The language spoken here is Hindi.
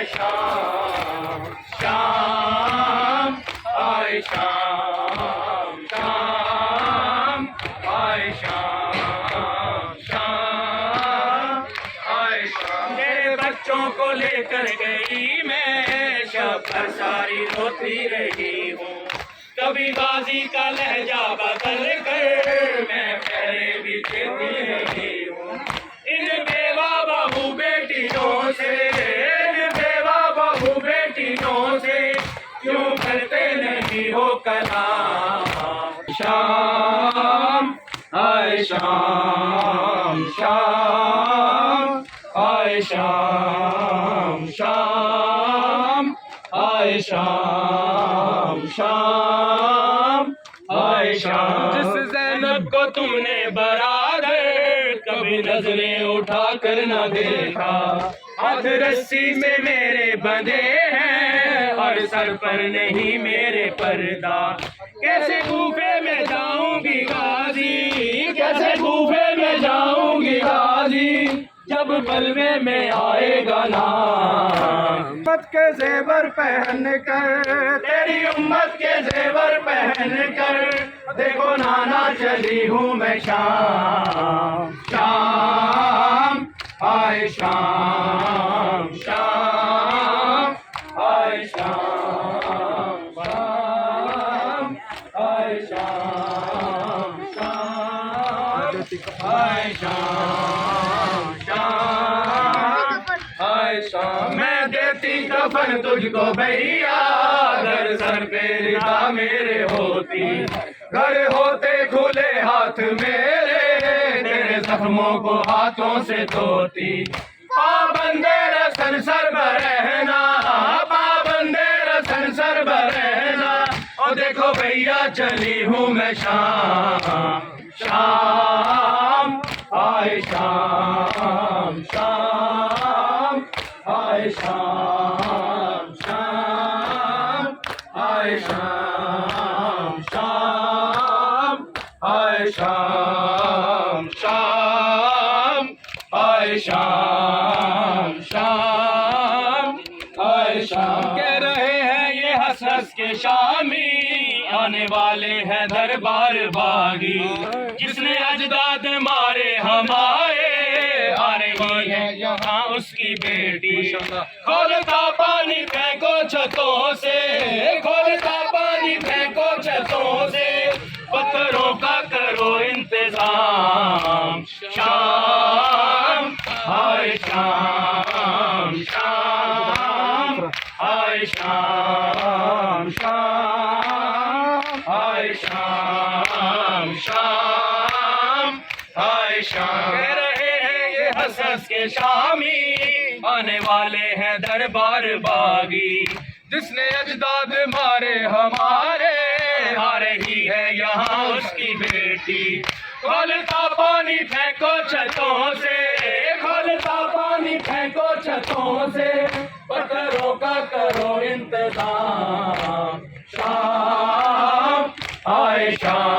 शाम शाम आए शाम शाम आए शाम शाम आए शाम। मेरे बच्चों को लेकर गई मैं शब सारी रोती रही हूँ। कभी गाजी का लहजा बदल कर मैं पहले भी देती रही हूँ। इन बेवा बहू बेटियों से, इन बेवा बहू बेटियों से क्यों करते नहीं हो कलाम। शाम आए शाम शाम आए शाम शाम आए शाम शाम आए शाम। जिस ज़ैनब को तुमने बरादर कभी नजरें उठा कर न देखा, हाथ रस्सी में मेरे बंधे हैं और सर पर नहीं मेरे पर्दा। कैसे कूफे में जाऊंगी गाजी, कैसे कूफे में जाऊंगी गाजी, जब बलवे में आएगा नाम। उम्मत के जेवर पहन कर, तेरी उम्मत के जेवर पहन कर देखो नाना चली हूँ मैं शाम शाम आए शाम शाम आए शाम शाम आए शाम शाम आए शाम आए शाम। मैं देती कफन तुझको भैया, घर सर पे रिदा मेरे होती, घर होते खुले हाथ मेरे तेरे जख्मों को हाथों से धोती। पाबंदे रसन सर पर रहना, पाबंदे रसन सर पर रहना। और देखो भैया चली हूँ मैं शाम शाम आए शाम शाम आए शाम शाम आए शाम शाम आए शाम शाम आए शाम शाम आए शाम। कह रहे हैं ये हंस हंस के शामी आने वाले हैं दरबार बागी, जिसने अजदाद मारे हमारे आ रही है यहाँ उसकी बेटी। खोलता पानी फेंको छतों से, खोलता पानी फेंको छतों से, पत्थरों का करो इंतजाम। शाम आए शाम शाम आए शाम शाम आए शाम शाम आए शाम। कह रहे हैं ये हंस हंस के शामी आने वाले हैं दरबार बागी, जिसने अजदाद मारे हमारे आ रही है यहाँ उसकी बेटी। खोलता पानी फेंको छतों से, खोलता पानी फेंको छतों से, पत्थरों का करो इंतजाम। शाम आए शाम